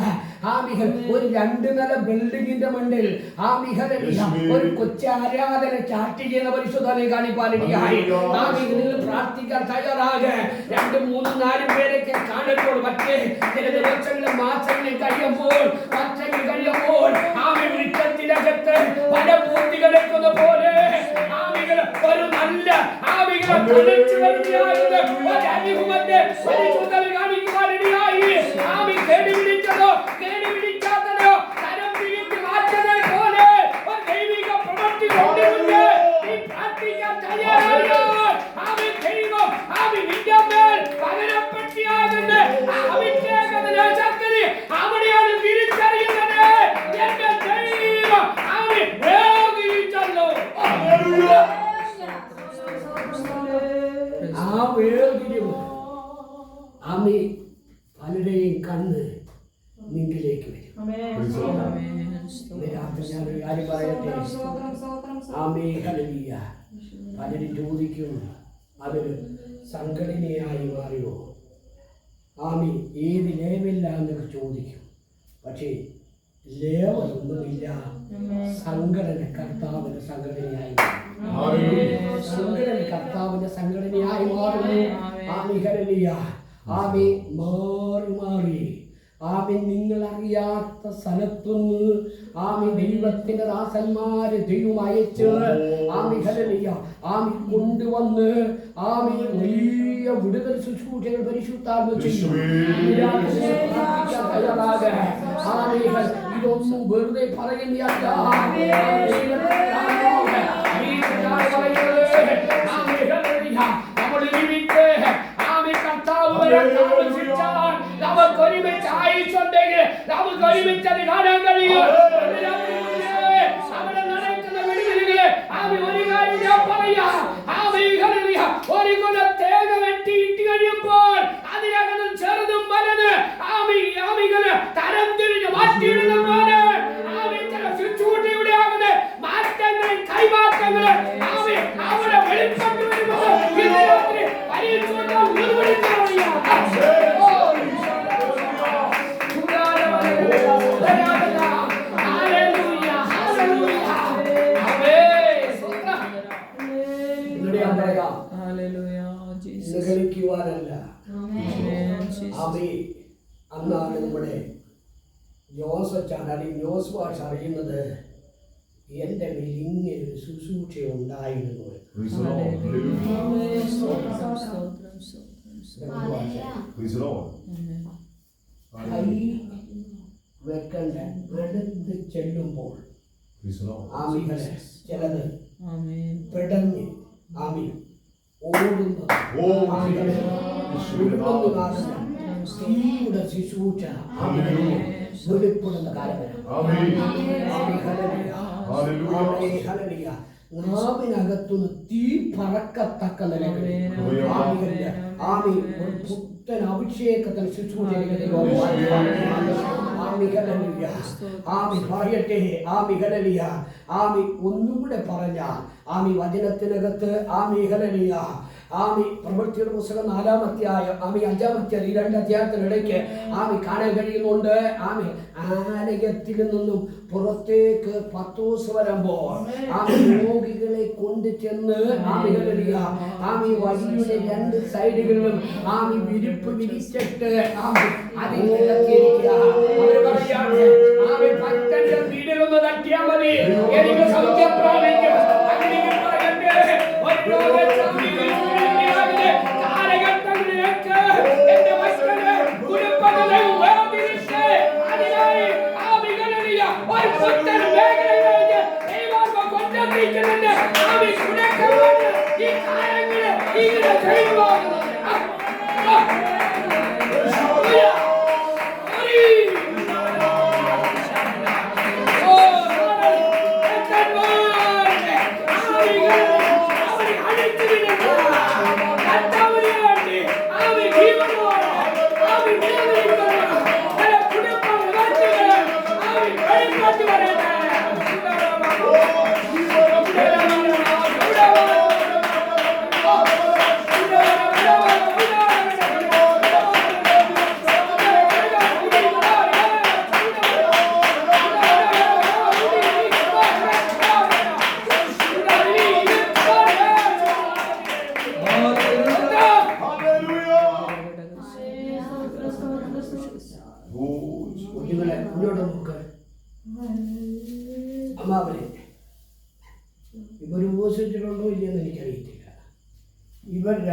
ആമികൾ ഒരു 2 നില ബിൽഡിങ്ങിന്റെ മണ്ടിൽ ആമി ഹല്ലേലൂയ ഒരു കൊച്ചു ആരാധന ചാർട്ട് ചെയ്യുന്ന പരിശുദ്ധനെ കാണിപ്പാനിടയായി. ആമികളിൽ പ്രാർത്ഥിക്കാൻ തയ്യാറാകെ 2-3-4 പേരൊക്കെ കാണുമ്പോൾ മറ്റേ ചില ദിവസങ്ങളും മാസങ്ങളും കഴിയുമ്പോൾ ആമി വൃക്ഷത്തിനകത്ത് പല പൂർത്തി കിടക്കുന്ന പോലെ ആമികൾ ഒരു നല്ല ആമി ആമികളെ തനിച്ചു വരുത്തിയായത് ഒരു അനുഭവത്തെ പരിശുദ്ധത കാണിക്കുവാനിടയായി. ആമി കേടുപിടിച്ചതോ കേടുപിടിക്കാത്തതോ തരം പിടിച്ച് മാറ്റുന്നത് പോലെ ഒരു ദൈവിക പ്രവൃത്തി കൊണ്ടുകൊണ്ട് നീ പ്രാർത്ഥിക്കാൻ തയ്യാറായാൽ ആമി ദൈവം ആമി നിന്റെ മേൽ പകരപ്പെട്ടിയാകുന്ന അഭിഷേകത്തിന്റെ ശക്തി അവിടെയാണ് തിരിച്ചറിയുന്നത്. എന്റെ ദൈവം ആമി വേർതിരിച്ചല്ലോ. ആ വേർതിരിവ് ആമി പലരുടെയും കണ്ണ് നിങ്കിലേക്ക് വരും. രാത്രി ഞാനൊരു കാര്യം പറയട്ടെ. ആമേ ഹല്ലേലൂയ. പലരും ചോദിക്കും അതൊരു സംഘടനയായി മാറിയോ? ആമി ഏത് ലേവലിലാന്നൊക്കെ ചോദിക്കും. പക്ഷേ ലേവലൊന്നുമില്ല. സംഘടന കർത്താവിന്റെ സംഘടനയായി സംഘടന കർത്താവിന്റെ സംഘടനയായി മാറുന്നു. ആമി ഹല്ലേലൂയ. ആമി മാറി ആമി നിങ്ങൾ അറിയാത്ത സ്ഥലത്തുനിന്ന് ആമി ദൈവത്തിന്റെ ദാസന്മാര് ദൈവം അയച്ച് ആമി ഹല്ലേലൂയ ആമി കൊണ്ടുവന്ന് ആമി വലിയ വിടുതൽ ശുശ്രൂഷകൾ പരിശുദ്ധാത്മാവ് ചെയ്യും. ഇതൊന്നും വെറുതെ പറയുന്നതല്ല. നമ്മൾ ജീവിച്ച് ആമി കർത്താവ് താമസിച്ചാൽ നമുക്ക് ഒരുമിച്ച് ആയുസുണ്ടെങ്കിൽ നമുക്ക് ഒരുമിച്ച് അത് കാണാൻ കഴിയും. അവിടെ നടക്കുന്ന വിടുതലുകള് ആമി ഒരു കാര്യം ഞാൻ പറയാം. ആമി ഹല്ലേലൂയ. ഒരു കുല തേങ്ങ വെട്ടി ഇട്ട് കഴിയുമ്പോൾ അതിനകത്ത് ചെറുതും വലുത് ആമികള് തരം തിരിഞ്ഞ് മാറ്റിയിടുന്ന പോലെ ആമി ചില ശുശ്രൂഷയുടെ ആകുന്ന മാറ്റങ്ങൾ കൈമാറ്റങ്ങൾ ആമി അവിടെ വെളിപ്പെട്ടു വരുമ്പോൾ ഇന്ന് രാത്രി പരിശുദ്ധ കളിക്കുവാനല്ല. അന്നാണ് നമ്മുടെ ന്യൂസ് വാഷ് അറിയുന്നത് എന്റെ ഇങ്ങനെ ഒരു ശുശ്രൂഷ ഉണ്ടായിരുന്നു. കൈ വെക്കണ്ട അടുത്ത് ചെല്ലുമ്പോൾ ആമികളെ ചിലത് പെടഞ്ഞ് ആമി ഓടുന്നത് തീയുടെ ശുശ്രൂഷ വെളിപ്പെടുന്ന നാവിനകത്തുനിന്ന് തീ പറക്കത്തക്ക നിലകളിൽ ആമി ഒരു പുത്തൻ അഭിഷേകത്തിന് ശുശ്രൂഷ ആമി പറയട്ടെ. ആമി ഹല്ലേലൂയ. ആമി ഒന്നുകൂടെ പറഞ്ഞാൽ ആമി വചനത്തിനകത്ത് ആമി ഹല്ലേലൂയ ആമി പ്രവൃത്തിയുടെ പുസ്തകം 4-ാം അധ്യായം ആമി 5-ാം അധ്യായം 2 അധ്യായത്തിനിടയ്ക്ക് ആമി കാണാൻ കഴിയുന്നുണ്ട്. ആമി ആലയത്തിൽ നിന്നും പുറത്തേക്ക് പത്രോസ് വരുമ്പോൾ ആമി രോഗികളെ കൊണ്ടു ചെന്ന് ആമി ഹല്ലേലൂയ ആമി വഴിയുടെ 2 സൈഡുകളിലും ആമി വിരിപ്പ് വിരിച്ചിട്ട് ആമി അതിൽ കിടക്കിയിരിക്കുക. അവർ പറയാണ് ആമി ഭക്തന്റെ വീടിലൊന്ന് തട്ടിയാൽ മതി എനിക്ക് സൗഖ്യം പ്രാപിക്കും. അങ്ങനെ പറയട്ടെ. എന്റെ മക്കളെ കുടുംബങ്ങളെ വേർതിരിച്ച് അതിനായി ഒരു പുത്തൻ മേഖലയിലേക്ക് ദൈവം കൊണ്ടെത്തിക്കുന്നുണ്ട്. ആമി കുടക്കമാണ് ഈ കാര്യങ്ങള് ഇങ്ങനെ ദൈവമാകുന്നത്.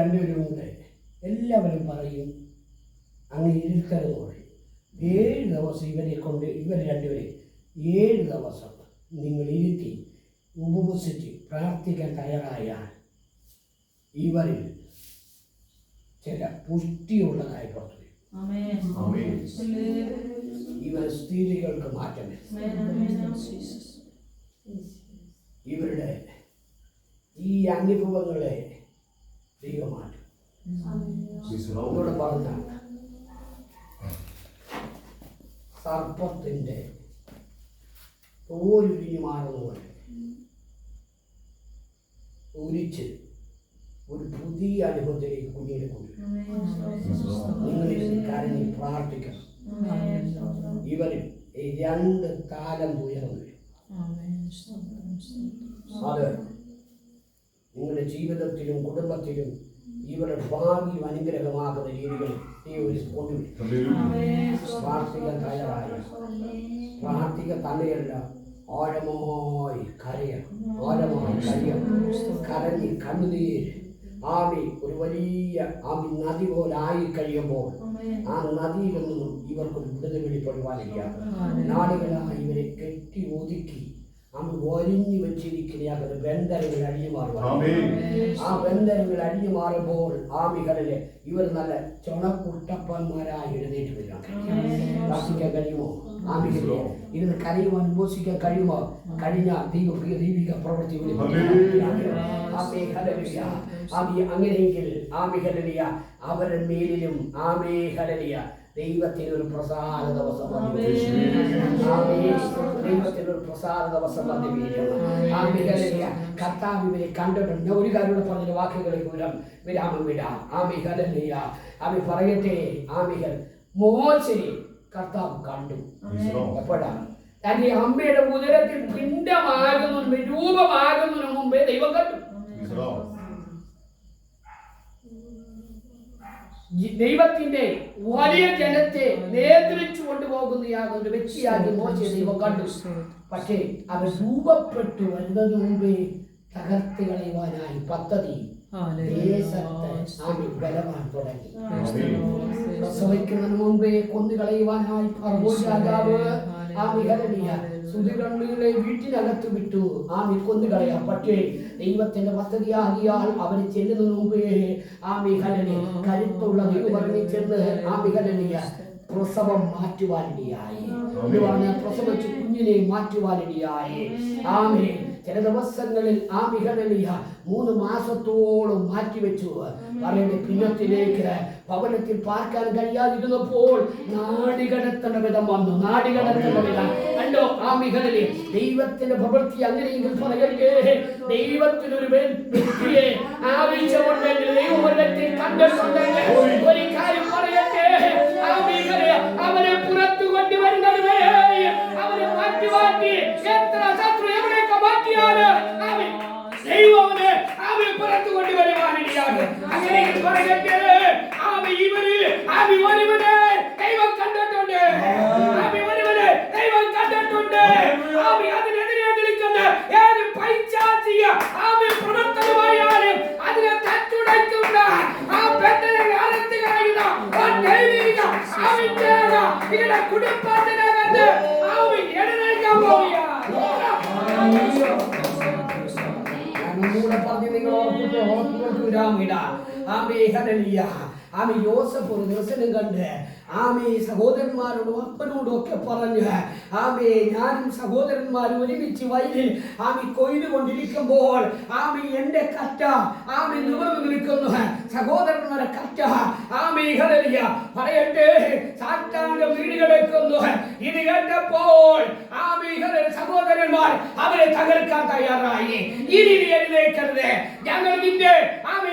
രണ്ടുപേരും കൂടെ എല്ലാവരും പറയും അങ്ങ് ഇരുത്തരുത് പറയും. 7 ദിവസം ഇവരെ കൊണ്ട് ഇവർ രണ്ടുപേരെ 7 ദിവസം നിങ്ങൾ ഇരുത്തി ഉപവസിച്ച് പ്രാർത്ഥിക്കാൻ തയ്യാറായാൽ ഇവരിൽ ചില പുഷ്ടിയുള്ളതായി പുറത്തു വരും. ഇവർ സ്ത്രീകൾക്ക് മാറ്റം വരും. ഇവരുടെ ഈ അനുഭവങ്ങളെ ദൈവം മാറ്റും. പറഞ്ഞ സർപ്പത്തിൻ്റെ തോലുരിഞ്ഞു മാറുന്നതുപോലെ ഒരിച്ച് ഒരു പുതിയ അനുഭവത്തിലേക്ക് കുഞ്ഞിനെ കൊണ്ടുവരും. നിങ്ങളിൽ കരഞ്ഞ് പ്രാർത്ഥിക്കണം. ഇവരിൽ 2 കാലം ഉയർന്നു വരും. അത് നിങ്ങളുടെ ജീവിതത്തിലും കുടുംബത്തിലും ഇവരുടെ ഭാവിയും അനുഗ്രഹമാകുന്ന രീതികൾ കൊണ്ടുവരും. പ്രാർത്ഥിക്കാൻ തയ്യാറായ പ്രാർത്ഥിക്കാൻ തന്നെയല്ല, ആഴമായി കരയണം. ആഴമായി കരയണം. കരഞ്ഞ് കണ്ണുനീര് ഒരു വലിയ നദി പോലായി കഴിയുമ്പോൾ ആ നദിയിൽ നിന്നും ഇവർക്ക് വിടുതൽ വെളിപ്പെടുവാനില്ല. നാടുകളായി ഇവരെ കെട്ടി ഒതുക്കി ഒരിഞ്ഞു വെച്ചിരിക്കുന്ന ബന്ധനങ്ങൾ അഴിഞ്ഞു മാറുക. ആ ബന്ധനങ്ങൾ അഴിഞ്ഞു മാറുമ്പോൾ ആമികളിലെ ഇവർ നല്ല ചുണക്കുട്ടപ്പന്മാരായി എഴുന്നേറ്റ് വരിക. പ്രാർത്ഥിക്കാൻ കഴിയുമോ? ആമികളിലെ ഇരുന്ന് കരയുവാൻ ഉപസിക്കാൻ കഴിയുമോ? കഴിഞ്ഞ ദൈവിക പ്രവൃത്തി അങ്ങനെയെങ്കിൽ ആമിഹലിയ അവരുടെ മേലിലും ആമേഹലിയ ദൈവത്തിനൊരു പ്രസാദ ദിവസം ദൈവത്തിനൊരു പ്രസാദ ദിവസം കർത്താവ് ഇവരെ കണ്ടിട്ടുണ്ട്. ഒരു കാര്യം പറഞ്ഞ വാക്കുകളിൽ വിരാമം വിടാം. ആമിഹലിയ അവ പറയട്ടെ, ആമിഹൽ മോശയെ കർത്താവ് കണ്ടു. എപ്പോഴാണ്? തന്റെ അമ്മയുടെ ഉദരത്തിൽ പിണ്ഡമാകുന്നതിന് രൂപമാകുന്നതിന് മുമ്പേ ദൈവം കണ്ടു. ദൈവത്തിന്റെ വലിയ ജനത്തെ നേതൃത്വം കൊണ്ടുപോകുന്ന യാതൊരു വ്യക്തിയാക്കി മോശയെ ദൈവം കണ്ടു. പക്ഷേ അവർ രൂപപ്പെട്ടു വരുന്നതിന് മുമ്പേ തകർത്ത് കളയുവാനായി പദ്ധതി ബലവാൻ തുടങ്ങി. പ്രസവിക്കുന്നതിന് മുമ്പേ കൊന്നുകളയുവാനായി രാജാവ് സുധികണ്ണികളെ വീട്ടിനകത്ത് വിട്ടു. കൊന്നുകളയാം. പക്ഷേ ദൈവത്തിന്റെ പദ്ധതിയാകിയാൽ അവര് ചെല്ലുന്നതിന് മുമ്പേ കരുത്തുള്ള ദൈവം ചെന്ന് പ്രസവം മാറ്റുവാനിടയായി. പ്രസവിച്ച് കുഞ്ഞിനെ മാറ്റുവാനിടയായി. ചില ദിവസങ്ങളിൽ 3 മാസത്തോളം മാറ്റിവെച്ചു. അവരുടെ പിന്നത്തിലേക്ക് ഭവനത്തിൽ പാർക്കാൻ കഴിയാതിരുന്നപ്പോൾ നാടികടത്തേണ്ട വിധം വന്നു. നാടികടത്തേണ്ട വിധം കണ്ടോ? ആമികളിലെ ദൈവത്തിന്റെ പ്രവൃത്തി അങ്ങനെയെങ്കിൽ പറയട്ടെ, ദൈവത്തിനൊരു വ്യക്തിയെ ആവശ്യമുണ്ടെങ്കിൽ ദൈവം ഒരു വ്യക്തി കണ്ടിട്ടുണ്ടെങ്കിൽ ഒരു കാര്യം പറയട്ടെ, അവരെ പുറത്തു കൊണ്ടുവരുന്നത് വരെ അവരെ മാറ്റി എത്ര ശത്രു എവിടെയൊക്കെ മാറ്റിയാണ് ദൈവനെ പുറത്തു കൊണ്ടുവരുവാനിടയാണ്. അങ്ങനെ പറയട്ടെ, ഒരുവനെ ദൈവം കണ്ടിട്ടുണ്ട്. ഒരുവനെ ദൈവം കണ്ടിട്ടുണ്ട്. അതിനെതിരെ നിൽക്കുന്ന ഏത് പൈശാചിക പ്രവർത്തനമായാലും അതിനെ തച്ചുടയ്ക്കുന്ന ബന്ധനങ്ങൾ അറുത്ത് കളയുന്ന ദൈവിക ഇങ്ങനെ കുടുംബത്തിനകത്ത് എഴുന്നേൽക്കാൻ പോവുകയാണ്. യോസഫ് ഒരു ദർശനം കണ്ട് സഹോദരന്മാരോടും അപ്പനോടും ഒക്കെ പറഞ്ഞ് ഞാനും സഹോദരന്മാരും ഒരുമിച്ച് വയലിൽ കൊയ്തുകൊണ്ടിരിക്കുമ്പോൾ എന്റെ കറ്റ നിവർന്നു നിൽക്കുന്നു. സഹോദരന്മാരെ കറ്റ പറയട്ടെ, സാത്താന്റെ വീട് കിടക്കുന്നു. ഇത് കേട്ടപ്പോൾ സഹോദരന്മാർ അവരെ തകർക്കാൻ തയ്യാറായി. ഇനി എഴുന്നേക്കരുത്, ഞങ്ങൾ നിന്റെ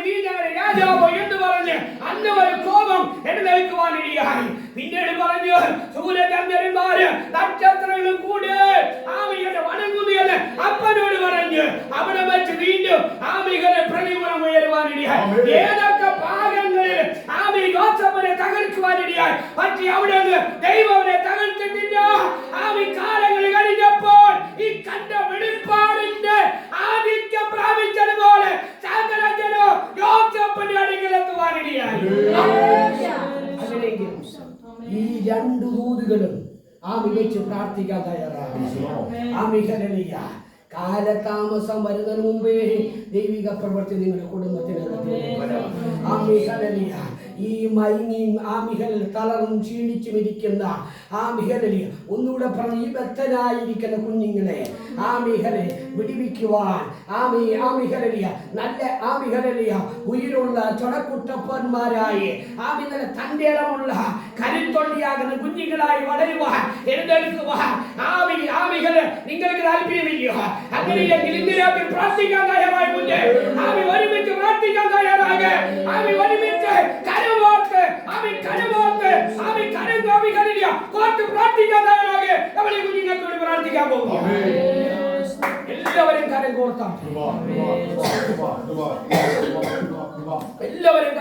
നീ ഞങ്ങളുടെ രാജാവോ എന്ന് പറഞ്ഞ് അന്ന് ഒരു കോപം എഴുന്നേൽക്കുവാനിടയായി. പിന്നീട് പറഞ്ഞു, സൂര്യചന്ദ്രന്മാര് നക്ഷത്രങ്ങളും കൂടി വണങ്ങുകയെന്ന് അപ്പനോട് പറഞ്ഞു. അവിടെ വെച്ച് വീണ്ടും പ്രതികൂലം ഉയരുവാനിടയായി. ഏതൊക്കെ ഭാഗങ്ങളിൽ യോസേഫിനെ തകർക്കുവാനിടയായി. പക്ഷേ അവിടെ ദൈവനെ തകർത്തിട്ടില്ല. കാലങ്ങൾ കഴിഞ്ഞപ്പോൾ ഈ കണ്ട വെളിപ്പാടിന്റെ ആധിക്യം പ്രാപിച്ചതുപോലെ സകലജനോ യോസേഫിന്റെ അടുക്കൽ അങ്ങനെയെങ്കിൽ ഈ രണ്ട് ദൂതുകളും ആമി വെച്ച് പ്രാർത്ഥിക്കാൻ തയ്യാറാണ്. ആമി ഹല്ലേലൂയ. കാലതാമസം വരുന്നതിന് മുമ്പേ ദൈവിക പ്രവൃത്തി നിങ്ങളുടെ കുടുംബത്തിന് ആമിഹലലിയ. ഈ മൈനിയും ആമിഹൽ തളർന്നും ക്ഷീണിച്ചും ഇരിക്കുന്ന ആമിഹലലിയ ഒന്നുകൂടെ പറഞ്ഞ് ഈ ബദ്ധനായിരിക്കുന്ന കുഞ്ഞുങ്ങളെ ആമിഹലെ വിടിവിക്കുവാൻ ആമിഹലലിയ നല്ല ആമിഹലലിയ ഉயிருള്ള ചുണക്കുട്ടപ്പന്മാരായി ആമിഹല തന്റെ ഇടമുള്ള കരുത്തൊള്ളിയാകുന്ന കുഞ്ഞുങ്ങളായി വളരുവാൻ എഴുന്നേൽക്കുവാൻ ആമിഹല് നിങ്ങൾക്ക് താല്പര്യമില്ല. അങ്ങനെയെങ്കിൽ ഇന്ന് രാത്രി പ്രാർത്ഥിക്കാൻ തയ്യാറായി മുന്നേ ആമി ഒരുമിച്ച് പ്രാർത്ഥിക്കാൻ തയ്യാറാകെ ആമി ഒരുമിച്ച് കരമോർത്ത് ആമി കരമോർത്ത് കോർത്ത് പ്രാർത്ഥിക്കാൻ തയ്യാറാകെ നമ്മൾ ഈ കുഞ്ഞുങ്ങൾക്ക് വേണ്ടി പ്രാർത്ഥിക്കാൻ പോകുന്നു. എല്ലാവരും കരം കോർത്താം. എല്ലാവരും